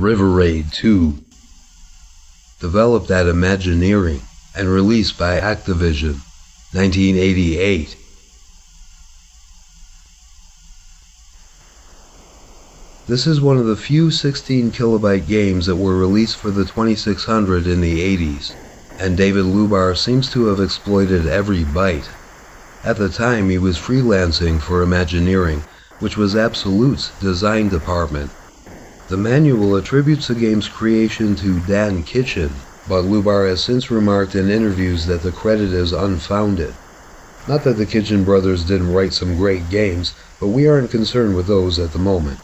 River Raid 2, developed at Imagineering and released by Activision, 1988. This is one of the few 16 kilobyte games that were released for the 2600 in the 80s, and David Lubar seems to have exploited every byte. At the time, he was freelancing for Imagineering, which was Absolute's design department. The manual attributes the game's creation to Dan Kitchen, but Lubar has since remarked in interviews that the credit is unfounded. Not that the Kitchen brothers didn't write some great games, but we aren't concerned with those at the moment.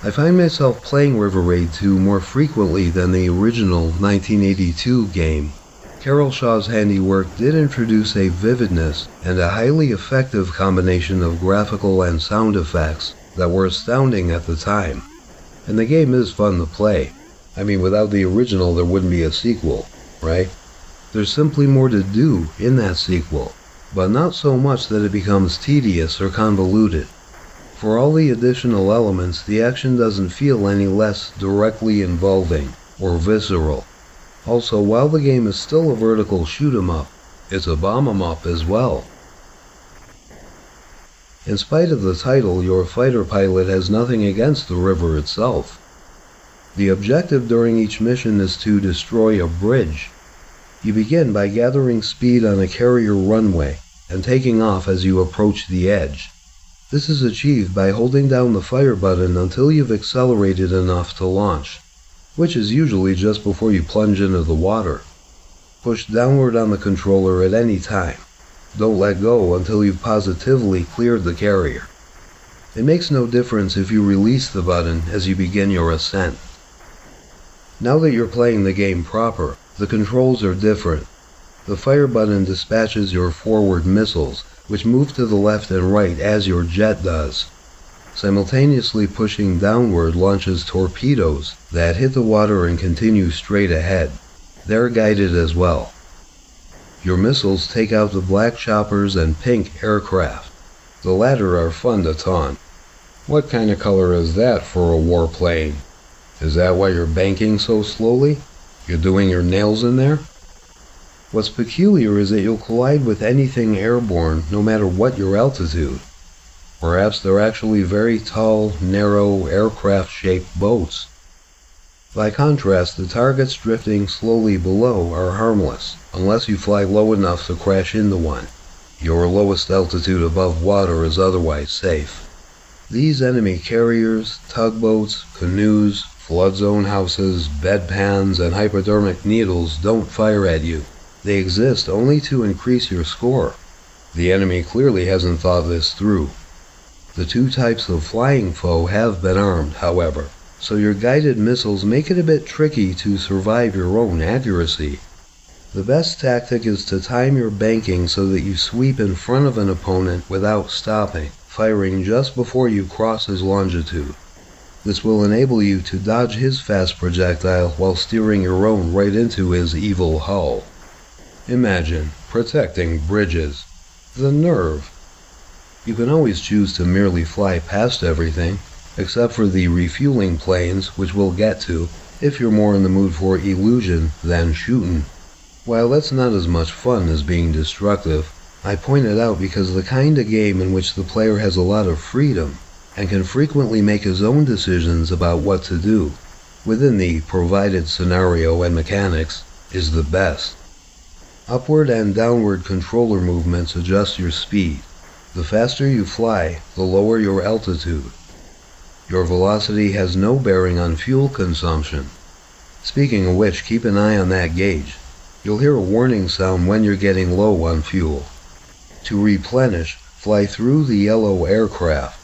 I find myself playing River Raid 2 more frequently than the original 1982 game. Carol Shaw's handiwork did introduce a vividness and a highly effective combination of graphical and sound effects that were astounding at the time. And the game is fun to play. I mean, without the original there wouldn't be a sequel, right? There's simply more to do in that sequel, but not so much that it becomes tedious or convoluted. For all the additional elements, the action doesn't feel any less directly involving or visceral. Also, while the game is still a vertical shoot-'em-up, it's a bomb-'em-up as well. In spite of the title, your fighter pilot has nothing against the river itself. The objective during each mission is to destroy a bridge. You begin by gathering speed on a carrier runway and taking off as you approach the edge. This is achieved by holding down the fire button until you've accelerated enough to launch, which is usually just before you plunge into the water. Push downward on the controller at any time. Don't let go until you've positively cleared the carrier. It makes no difference if you release the button as you begin your ascent. Now that you're playing the game proper, the controls are different. The fire button dispatches your forward missiles, which move to the left and right as your jet does. Simultaneously pushing downward launches torpedoes that hit the water and continue straight ahead. They're guided as well. Your missiles take out the black choppers and pink aircraft. The latter are fun to taunt. What kind of color is that for a warplane? Is that why you're banking so slowly? You're doing your nails in there? What's peculiar is that you'll collide with anything airborne no matter what your altitude. Perhaps they're actually very tall, narrow, aircraft-shaped boats. By contrast, the targets drifting slowly below are harmless, unless you fly low enough to crash into one. Your lowest altitude above water is otherwise safe. These enemy carriers, tugboats, canoes, flood zone houses, bedpans, and hypodermic needles don't fire at you. They exist only to increase your score. The enemy clearly hasn't thought this through. The two types of flying foe have been armed, however, so your guided missiles make it a bit tricky to survive your own accuracy. The best tactic is to time your banking so that you sweep in front of an opponent without stopping, firing just before you cross his longitude. This will enable you to dodge his fast projectile while steering your own right into his evil hull. Imagine protecting bridges. The nerve! You can always choose to merely fly past everything, except for the refueling planes, which we'll get to, if you're more in the mood for illusion than shootin'. While that's not as much fun as being destructive, I point it out because the kind of game in which the player has a lot of freedom and can frequently make his own decisions about what to do, within the provided scenario and mechanics, is the best. Upward and downward controller movements adjust your speed. The faster you fly, the lower your altitude. Your velocity has no bearing on fuel consumption. Speaking of which, keep an eye on that gauge. You'll hear a warning sound when you're getting low on fuel. To replenish, fly through the yellow aircraft.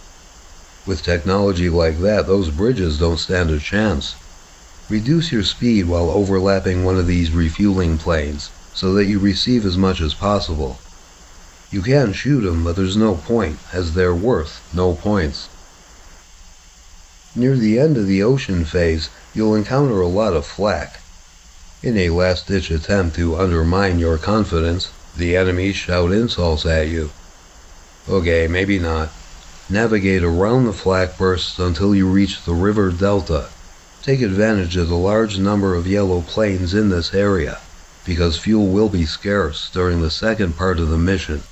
With technology like that, those bridges don't stand a chance. Reduce your speed while overlapping one of these refueling planes, so that you receive as much as possible. You can shoot them, but there's no point, as they're worth no points. Near the end of the ocean phase, you'll encounter a lot of flak. In a last-ditch attempt to undermine your confidence, the enemies shout insults at you. Okay, maybe not. Navigate around the flak bursts until you reach the river delta. Take advantage of the large number of yellow planes in this area, because fuel will be scarce during the second part of the mission.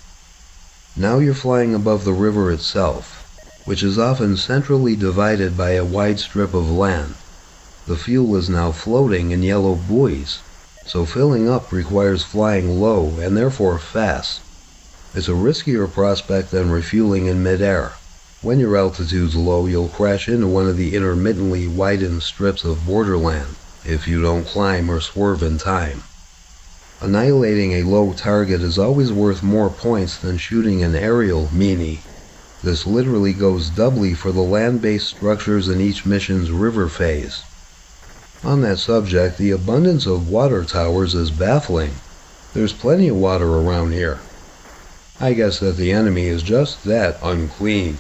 Now you're flying above the river itself, which is often centrally divided by a wide strip of land. The fuel is now floating in yellow buoys, so filling up requires flying low and therefore fast. It's a riskier prospect than refueling in midair. When your altitude's low, you'll crash into one of the intermittently widened strips of borderland if you don't climb or swerve in time. Annihilating a low target is always worth more points than shooting an aerial meanie. This literally goes doubly for the land-based structures in each mission's river phase. On that subject, the abundance of water towers is baffling. There's plenty of water around here. I guess that the enemy is just that unclean.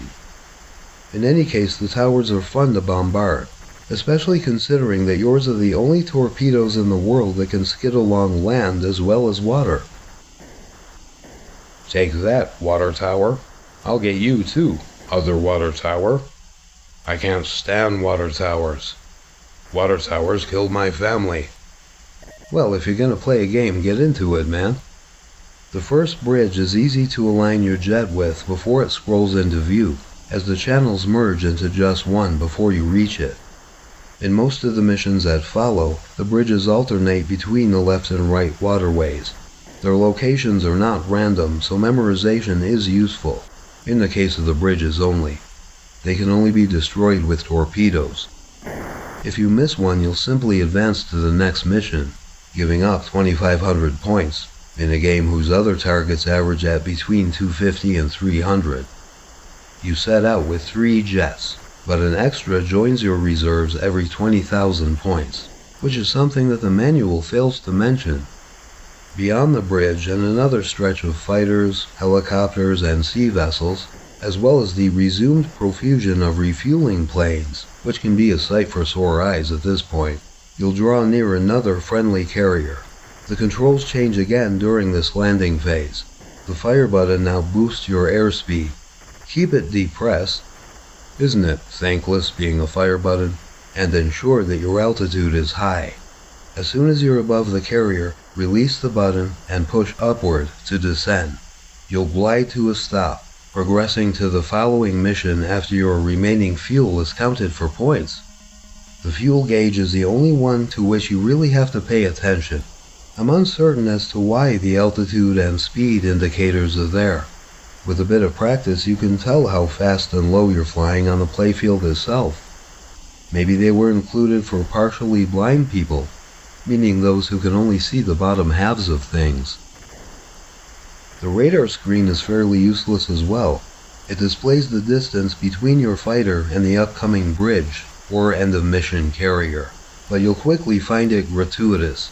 In any case, the towers are fun to bombard, especially considering that yours are the only torpedoes in the world that can skid along land as well as water. Take that, water tower. I'll get you too, other water tower. I can't stand water towers. Water towers killed my family. Well, if you're gonna play a game, get into it, man. The first bridge is easy to align your jet with before it scrolls into view, as the channels merge into just one before you reach it. In most of the missions that follow, the bridges alternate between the left and right waterways. Their locations are not random, so memorization is useful, in the case of the bridges only. They can only be destroyed with torpedoes. If you miss one, you'll simply advance to the next mission, giving up 2,500 points, in a game whose other targets average at between 250 and 300. You set out with 3 jets, but an extra joins your reserves every 20,000 points, which is something that the manual fails to mention. Beyond the bridge and another stretch of fighters, helicopters, and sea vessels, as well as the resumed profusion of refueling planes, which can be a sight for sore eyes at this point, you'll draw near another friendly carrier. The controls change again during this landing phase. The fire button now boosts your airspeed. Keep it depressed. Isn't it thankless being a fire button? And ensure that your altitude is high. As soon as you're above the carrier, release the button and push upward to descend. You'll glide to a stop, progressing to the following mission after your remaining fuel is counted for points. The fuel gauge is the only one to which you really have to pay attention. I'm uncertain as to why the altitude and speed indicators are there. With a bit of practice, you can tell how fast and low you're flying on the playfield itself. Maybe they were included for partially blind people, meaning those who can only see the bottom halves of things. The radar screen is fairly useless as well. It displays the distance between your fighter and the upcoming bridge or end-of-mission carrier, but you'll quickly find it gratuitous.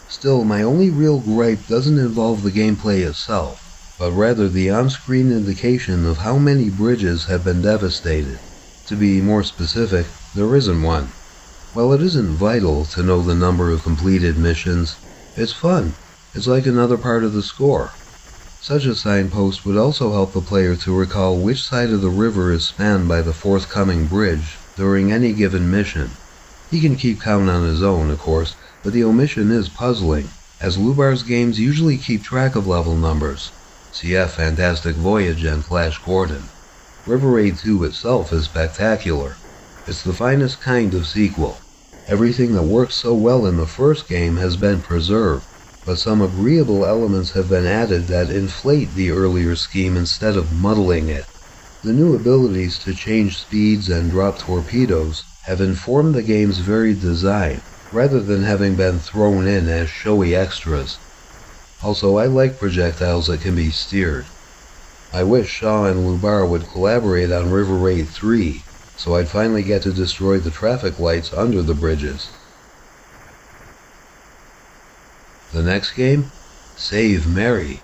Still, my only real gripe doesn't involve the gameplay itself, but rather the on-screen indication of how many bridges have been devastated. To be more specific, there isn't one. While it isn't vital to know the number of completed missions, it's fun. It's like another part of the score. Such a signpost would also help the player to recall which side of the river is spanned by the forthcoming bridge during any given mission. He can keep count on his own, of course, but the omission is puzzling, as Lubar's games usually keep track of level numbers. CF Fantastic Voyage and Flash Gordon. River Raid 2 itself is spectacular. It's the finest kind of sequel. Everything that worked so well in the first game has been preserved, but some agreeable elements have been added that inflate the earlier scheme instead of muddling it. The new abilities to change speeds and drop torpedoes have informed the game's very design, rather than having been thrown in as showy extras. Also, I like projectiles that can be steered. I wish Shaw and Lubar would collaborate on River Raid 3, so I'd finally get to destroy the traffic lights under the bridges. The next game? Save Mary.